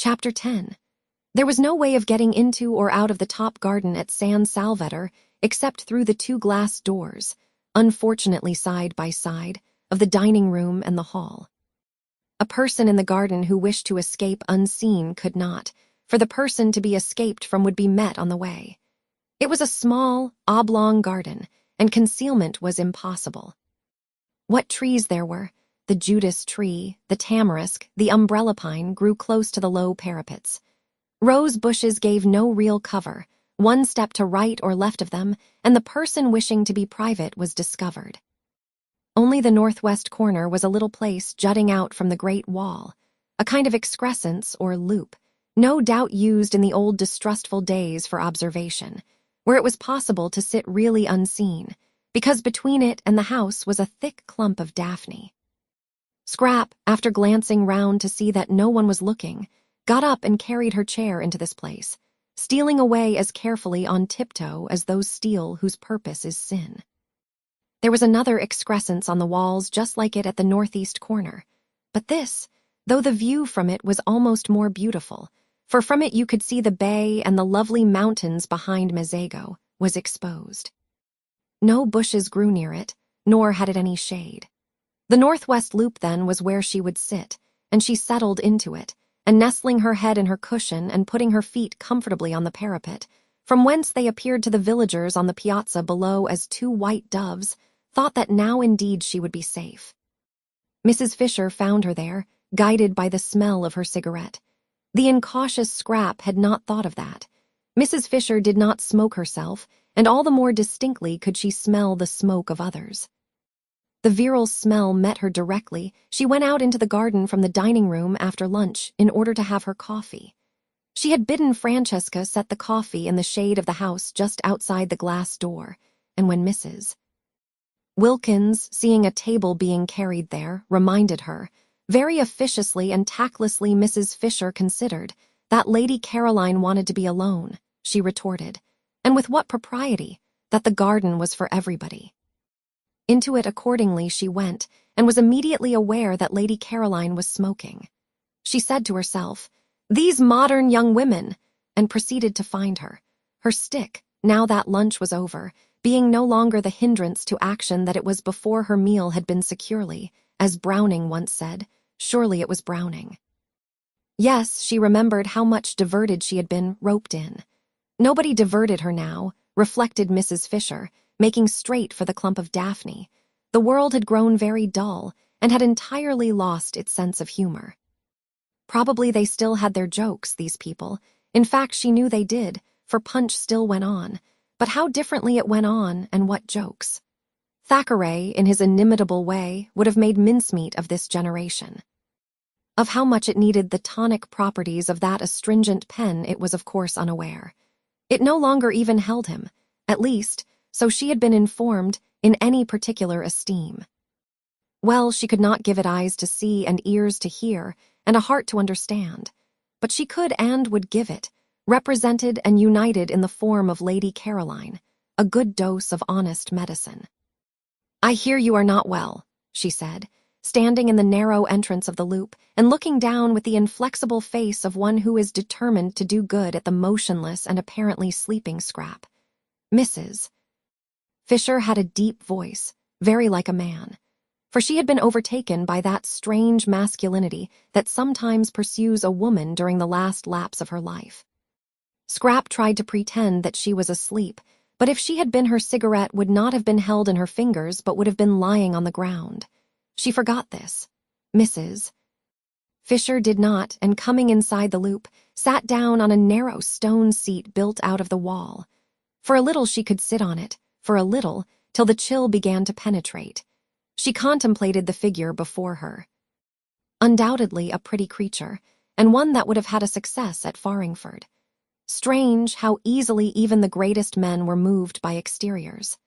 Chapter 10. There was no way of getting into or out of the top garden at San Salvador except through the two glass doors, unfortunately side by side, of the dining room and the hall. A person in the garden who wished to escape unseen could not, for the person to be escaped from would be met on the way. It was a small, oblong garden, and concealment was impossible. What trees there were! The Judas tree, the tamarisk, the umbrella pine grew close to the low parapets. Rose bushes gave no real cover. One step to right or left of them, and the person wishing to be private was discovered. Only the northwest corner was a little place jutting out from the great wall, a kind of excrescence or loop, no doubt used in the old distrustful days for observation, where it was possible to sit really unseen, because between it and the house was a thick clump of daphne. Scrap, after glancing round to see that no one was looking, got up and carried her chair into this place, stealing away as carefully on tiptoe as those steal whose purpose is sin. There was another excrescence on the walls just like it at the northeast corner, but this, though the view from it was almost more beautiful, for from it you could see the bay and the lovely mountains behind Mazego, was exposed. No bushes grew near it, nor had it any shade. The northwest loop, then, was where she would sit, and she settled into it, and nestling her head in her cushion and putting her feet comfortably on the parapet, from whence they appeared to the villagers on the piazza below as two white doves, thought that now indeed she would be safe. Mrs. Fisher found her there, guided by the smell of her cigarette. The incautious Scrap had not thought of that. Mrs. Fisher did not smoke herself, and all the more distinctly could she smell the smoke of others. The virile smell met her directly. She went out into the garden from the dining room after lunch in order to have her coffee. She had bidden Francesca set the coffee in the shade of the house just outside the glass door, and when Mrs. Wilkins, seeing a table being carried there, reminded her, very officiously and tactlessly Mrs. Fisher considered, that Lady Caroline wanted to be alone, she retorted, and with what propriety, that the garden was for everybody. Into it accordingly she went, and was immediately aware that Lady Caroline was smoking. She said to herself, "These modern young women," and proceeded to find her. Her stick, now that lunch was over, being no longer the hindrance to action that it was before her meal had been securely, as Browning once said, surely it was Browning. Yes, she remembered how much diverted she had been roped in. Nobody diverted her now, reflected Mrs. Fisher, making straight for the clump of daphne. The world had grown very dull, and had entirely lost its sense of humor. Probably they still had their jokes, these people. In fact, she knew they did, for punch still went on. But how differently it went on, and what jokes. Thackeray, in his inimitable way, would have made mincemeat of this generation. Of how much it needed the tonic properties of that astringent pen it was of course unaware. It no longer even held him, at least, so she had been informed, in any particular esteem. Well, she could not give it eyes to see and ears to hear, and a heart to understand, but she could and would give it, represented and united in the form of Lady Caroline, a good dose of honest medicine. "I hear you are not well," she said, standing in the narrow entrance of the loop and looking down with the inflexible face of one who is determined to do good at the motionless and apparently sleeping Scrap. Mrs. Fisher had a deep voice, very like a man, for she had been overtaken by that strange masculinity that sometimes pursues a woman during the last lapse of her life. Scrap tried to pretend that she was asleep, but if she had been, her cigarette would not have been held in her fingers but would have been lying on the ground. She forgot this. Mrs. Fisher did not, and coming inside the loop, sat down on a narrow stone seat built out of the wall. For a little she could sit on it, for a little, till the chill began to penetrate. She contemplated the figure before her. Undoubtedly a pretty creature, and one that would have had a success at Farringford. Strange how easily even the greatest men were moved by exteriors.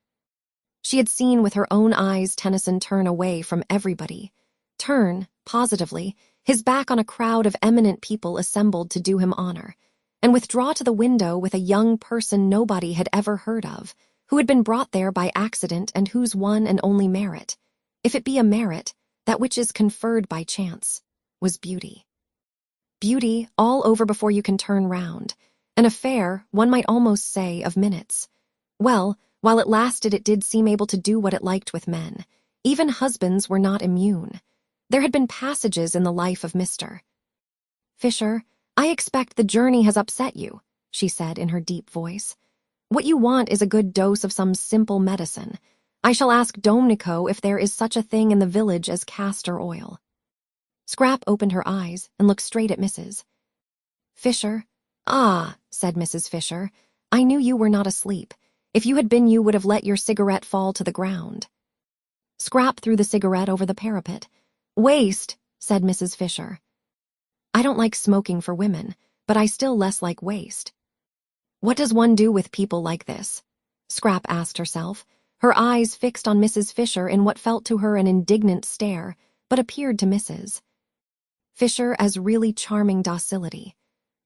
She had seen with her own eyes Tennyson turn away from everybody, turn, positively, his back on a crowd of eminent people assembled to do him honor, and withdraw to the window with a young person nobody had ever heard of, who had been brought there by accident and whose one and only merit, if it be a merit, that which is conferred by chance, was beauty. Beauty all over before you can turn round. An affair, one might almost say, of minutes. Well, while it lasted, it did seem able to do what it liked with men. Even husbands were not immune. There had been passages in the life of Mr. Fisher. I expect the journey has upset you, she said in her deep voice. What you want is a good dose of some simple medicine. I shall ask Domnico if there is such a thing in the village as castor oil. Scrap opened her eyes and looked straight at Mrs. Fisher. Ah, said Mrs. Fisher, I knew you were not asleep. If you had been, you would have let your cigarette fall to the ground. Scrap threw the cigarette over the parapet. Waste, said Mrs. Fisher. I don't like smoking for women, but I still less like waste. What does one do with people like this? Scrap asked herself, her eyes fixed on Mrs. Fisher in what felt to her an indignant stare, but appeared to Mrs. Fisher as really charming docility.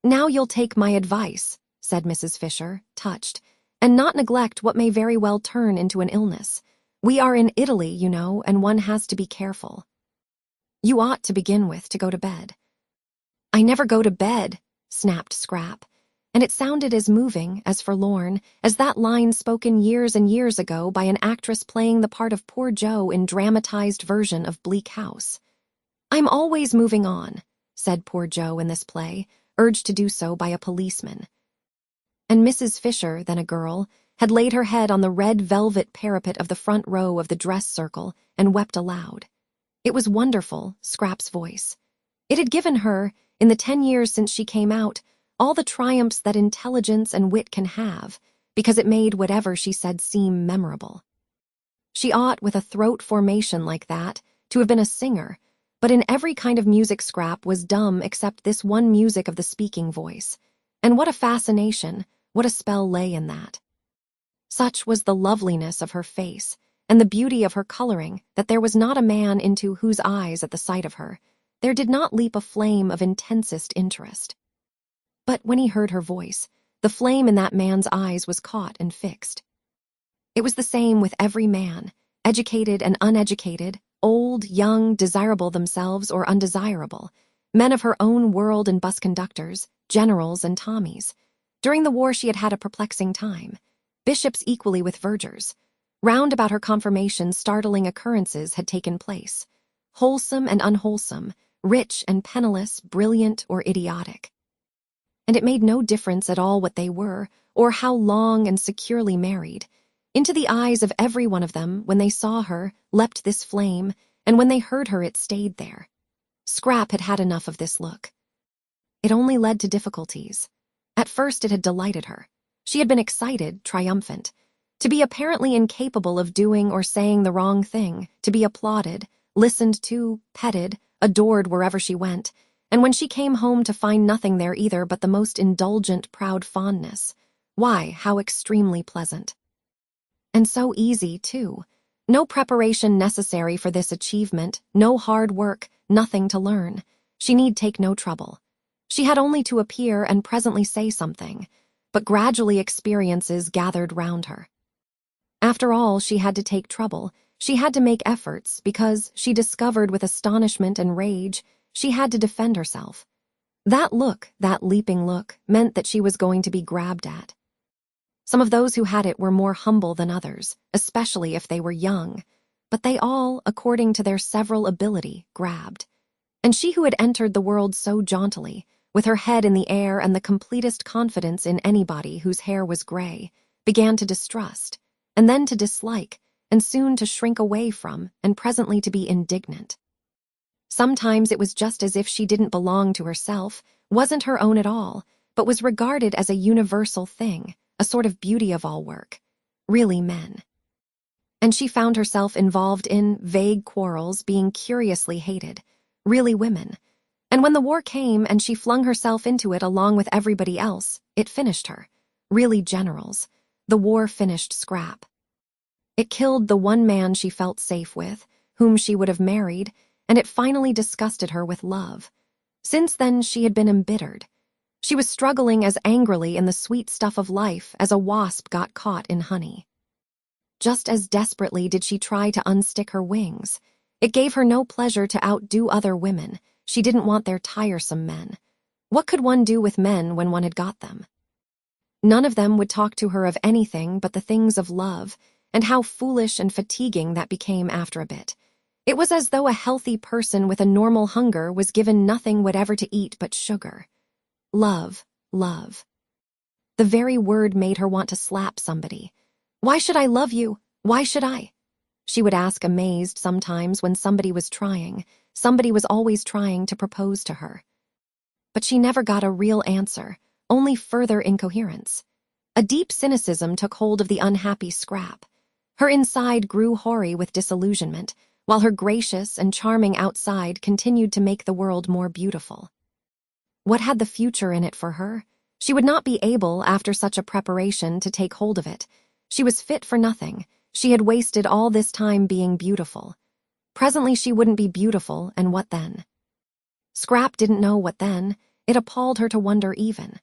Now you'll take my advice, said Mrs. Fisher, touched, and not neglect what may very well turn into an illness. We are in Italy, you know, and one has to be careful. You ought to begin with to go to bed. I never go to bed, snapped Scrap, and it sounded as moving, as forlorn, as that line spoken years and years ago by an actress playing the part of poor Jo in dramatized version of Bleak House. I'm always moving on, said poor Jo in this play, urged to do so by a policeman. And Mrs. Fisher, then a girl, had laid her head on the red velvet parapet of the front row of the dress circle and wept aloud. It was wonderful, Scrap's voice. It had given her, in the 10 years since she came out, all the triumphs that intelligence and wit can have, because it made whatever she said seem memorable. She ought, with a throat formation like that, to have been a singer, but in every kind of music Scrap was dumb except this one music of the speaking voice. And what a fascination, what a spell lay in that. Such was the loveliness of her face, and the beauty of her coloring, that there was not a man into whose eyes, at the sight of her, there did not leap a flame of intensest interest. But when he heard her voice, the flame in that man's eyes was caught and fixed. It was the same with every man, educated and uneducated, old, young, desirable themselves or undesirable, men of her own world and bus conductors, generals and Tommies. During the war she had had a perplexing time. Bishops equally with vergers. Round about her confirmation startling occurrences had taken place. Wholesome and unwholesome, rich and penniless, brilliant or idiotic. And it made no difference at all what they were, or how long and securely married. Into the eyes of every one of them, when they saw her, leapt this flame, and when they heard her it stayed there. Scrap had had enough of this look. It only led to difficulties. At first it had delighted her. She had been excited, triumphant. To be apparently incapable of doing or saying the wrong thing, to be applauded, listened to, petted, adored wherever she went, and when she came home to find nothing there either but the most indulgent, proud fondness. Why, how extremely pleasant. And so easy, too. No preparation necessary for this achievement, no hard work, nothing to learn. She need take no trouble. She had only to appear and presently say something, but gradually experiences gathered round her. After all, she had to take trouble, she had to make efforts, because, she discovered with astonishment and rage, she had to defend herself. That look, that leaping look, meant that she was going to be grabbed at. Some of those who had it were more humble than others, especially if they were young, but they all, according to their several ability, grabbed. And she who had entered the world so jauntily, with her head in the air and the completest confidence in anybody whose hair was gray, began to distrust, and then to dislike, and soon to shrink away from, and presently to be indignant. Sometimes it was just as if she didn't belong to herself, wasn't her own at all, but was regarded as a universal thing, a sort of beauty of all work, really men. And she found herself involved in vague quarrels, being curiously hated, really women. And when the war came and she flung herself into it along with everybody else, it finished her, really generals. The war finished Scrap. It killed the one man she felt safe with, whom she would have married, and it finally disgusted her with love. Since then she had been embittered. She was struggling as angrily in the sweet stuff of life as a wasp got caught in honey. Just as desperately did she try to unstick her wings. It gave her no pleasure to outdo other women. She didn't want their tiresome men. What could one do with men when one had got them? None of them would talk to her of anything but the things of love, and how foolish and fatiguing that became after a bit. It was as though a healthy person with a normal hunger was given nothing whatever to eat but sugar. Love, love. The very word made her want to slap somebody. Why should I love you? Why should I? She would ask amazed sometimes when somebody was always trying to propose to her. But she never got a real answer, only further incoherence. A deep cynicism took hold of the unhappy Scrap. Her inside grew hoary with disillusionment, while her gracious and charming outside continued to make the world more beautiful. What had the future in it for her? She would not be able, after such a preparation, to take hold of it. She was fit for nothing. She had wasted all this time being beautiful. Presently she wouldn't be beautiful, and what then? Scrap didn't know what then. It appalled her to wonder even.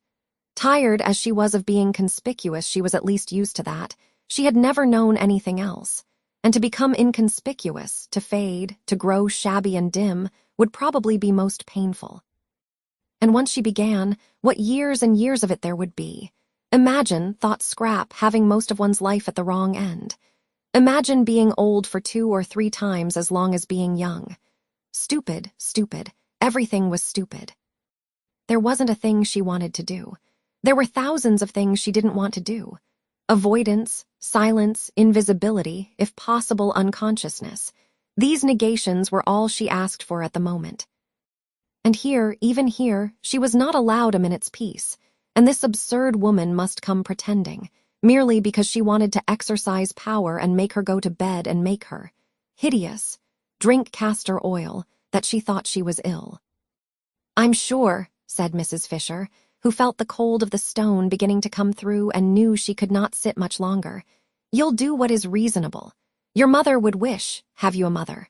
Tired as she was of being conspicuous, she was at least used to that. She had never known anything else. And to become inconspicuous, to fade, to grow shabby and dim, would probably be most painful. And once she began, what years and years of it there would be. Imagine, thought Scrap, having most of one's life at the wrong end. Imagine being old for 2 or 3 times as long as being young. Stupid, stupid. Everything was stupid. There wasn't a thing she wanted to do. There were thousands of things she didn't want to do. Avoidance, silence, invisibility, if possible unconsciousness. These negations were all she asked for at the moment. And here, even here, she was not allowed a minute's peace, and this absurd woman must come pretending, merely because she wanted to exercise power and make her go to bed and make her, hideous, drink castor oil, that she thought she was ill. "I'm sure," said Mrs. Fisher, who felt the cold of the stone beginning to come through and knew she could not sit much longer, "you'll do what is reasonable. Your mother would wish, have you a mother?"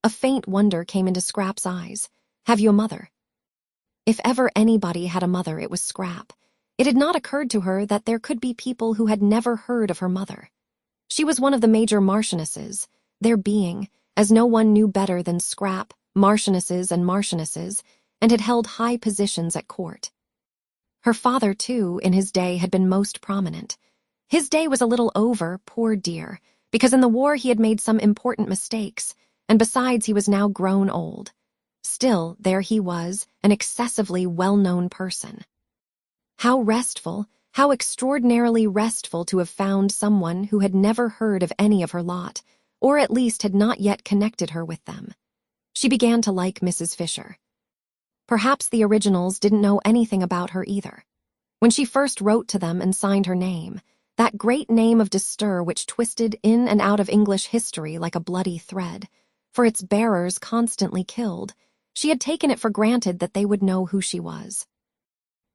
A faint wonder came into Scrap's eyes. Have you a mother? If ever anybody had a mother, it was Scrap. It had not occurred to her that there could be people who had never heard of her mother. She was one of the major marchionesses, there being, as no one knew better than Scrap, marchionesses, and had held high positions at court. Her father, too, in his day had been most prominent. His day was a little over, poor dear, because in the war he had made some important mistakes, and besides he was now grown old. Still, there he was, an excessively well-known person. How restful, how extraordinarily restful to have found someone who had never heard of any of her lot, or at least had not yet connected her with them. She began to like Mrs. Fisher. Perhaps the originals didn't know anything about her either. When she first wrote to them and signed her name, that great name of Distur which twisted in and out of English history like a bloody thread, for its bearers constantly killed, she had taken it for granted that they would know who she was.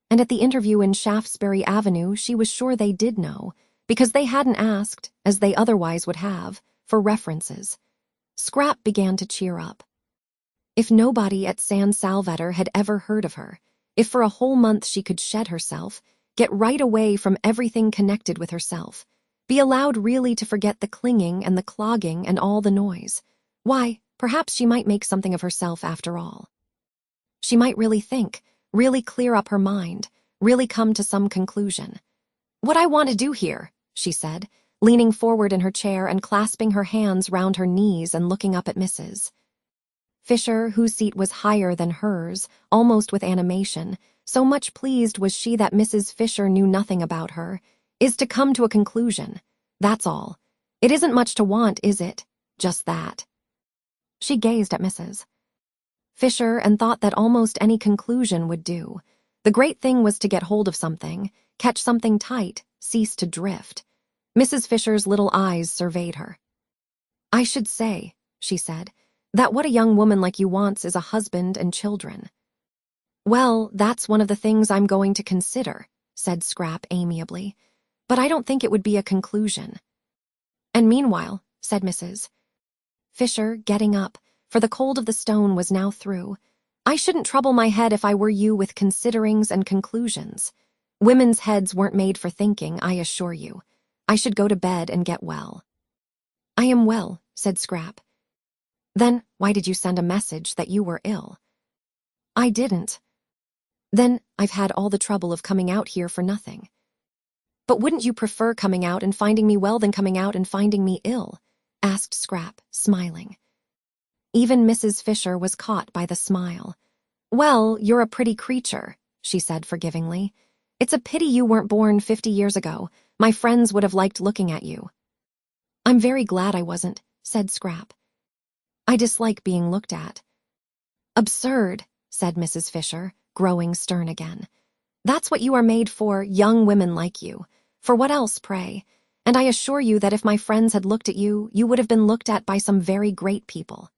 And at the interview in Shaftesbury Avenue she was sure they did know, because they hadn't asked, as they otherwise would have, for references. Scrap began to cheer up. If nobody at San Salvador had ever heard of her, if for a whole month she could shed herself, get right away from everything connected with herself, be allowed really to forget the clinging and the clogging and all the noise, why, perhaps she might make something of herself after all. She might really think, really clear up her mind, really come to some conclusion. "What I want to do here," she said, leaning forward in her chair and clasping her hands round her knees and looking up at Mrs. Fisher, whose seat was higher than hers, almost with animation, so much pleased was she that Mrs. Fisher knew nothing about her, "is to come to a conclusion. That's all. It isn't much to want, is it? Just that." She gazed at Mrs. Fisher and thought that almost any conclusion would do. The great thing was to get hold of something, catch something tight, cease to drift. Mrs. Fisher's little eyes surveyed her. "I should say," she said, "that what a young woman like you wants is a husband and children." "Well, that's one of the things I'm going to consider," said Scrap amiably, "but I don't think it would be a conclusion." "And meanwhile," said Mrs. Fisher, getting up, for the cold of the stone was now through, "I shouldn't trouble my head if I were you with considerings and conclusions. Women's heads weren't made for thinking, I assure you. I should go to bed and get well." "I am well," said Scrap. "Then why did you send a message that you were ill?" "I didn't." Then I've had all the trouble of coming out here for nothing. But wouldn't you prefer coming out and finding me well than coming out and finding me ill? Asked Scrap, smiling. Even Mrs. Fisher was caught by the smile. Well, you're a pretty creature, she said forgivingly. It's a pity you weren't born 50 years ago. My friends would have liked looking at you. I'm very glad I wasn't, said Scrap. I dislike being looked at. Absurd, said Mrs. Fisher, growing stern again. That's what you are made for, young women like you. For what else, pray? And I assure you that if my friends had looked at you, you would have been looked at by some very great people.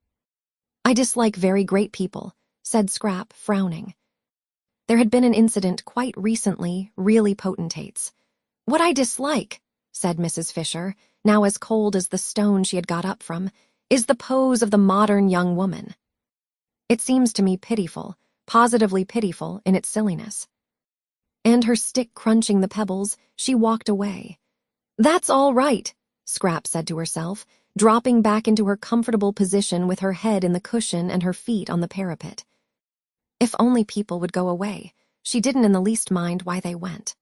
I dislike very great people, said Scrap, frowning. There had been an incident quite recently, really potentates. What I dislike, said Mrs. Fisher, now as cold as the stone she had got up from, is the pose of the modern young woman. It seems to me pitiful, positively pitiful in its silliness. And her stick crunching the pebbles, she walked away. That's all right, Scrap said to herself, dropping back into her comfortable position with her head in the cushion and her feet on the parapet. If only people would go away. She didn't in the least mind why they went.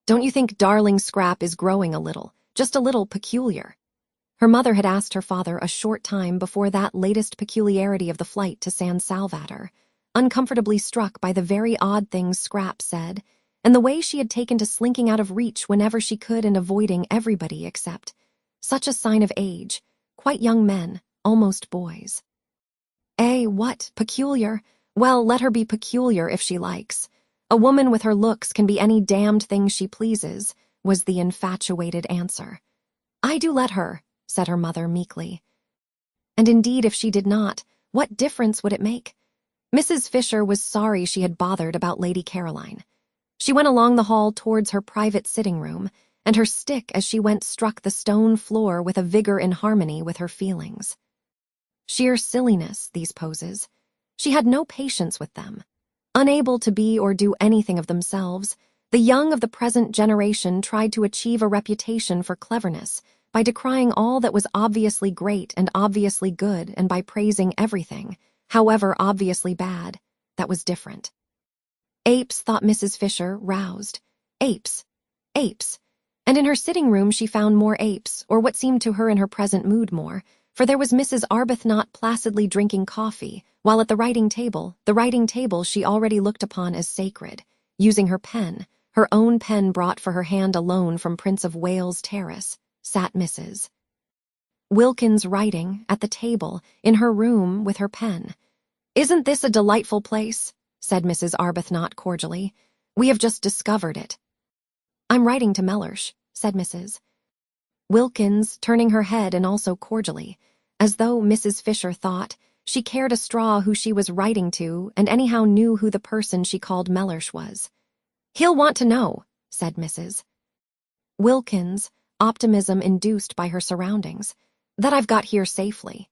Don't you think darling Scrap is growing a little, just a little peculiar? Her mother had asked her father a short time before that latest peculiarity of the flight to San Salvador, uncomfortably struck by the very odd things Scrap said, and the way she had taken to slinking out of reach whenever she could and avoiding everybody except such a sign of age, quite young men, almost boys. What, peculiar? Well, let her be peculiar if she likes. A woman with her looks can be any damned thing she pleases, was the infatuated answer. I do let her, said her mother meekly. And indeed, if she did not, what difference would it make? Mrs. Fisher was sorry she had bothered about Lady Caroline. She went along the hall towards her private sitting room, and her stick as she went struck the stone floor with a vigor in harmony with her feelings. Sheer silliness, these poses. She had no patience with them. Unable to be or do anything of themselves, the young of the present generation tried to achieve a reputation for cleverness by decrying all that was obviously great and obviously good and by praising everything, however obviously bad, that was different. Apes, thought Mrs. Fisher, roused. Apes. Apes. And in her sitting room she found more apes, or what seemed to her in her present mood more, for there was Mrs. Arbuthnot placidly drinking coffee, while at the writing table she already looked upon as sacred, using her pen, her own pen brought for her hand alone from Prince of Wales Terrace, sat Mrs. Wilkins writing, at the table, in her room with her pen. Isn't this a delightful place? Said Mrs. Arbuthnot cordially. We have just discovered it. I'm writing to Mellersh, said Mrs. Wilkins, turning her head and also cordially, as though Mrs. Fisher thought she cared a straw who she was writing to and anyhow knew who the person she called Mellersh was. He'll want to know, said Mrs. Wilkins, optimism induced by her surroundings, that I've got here safely.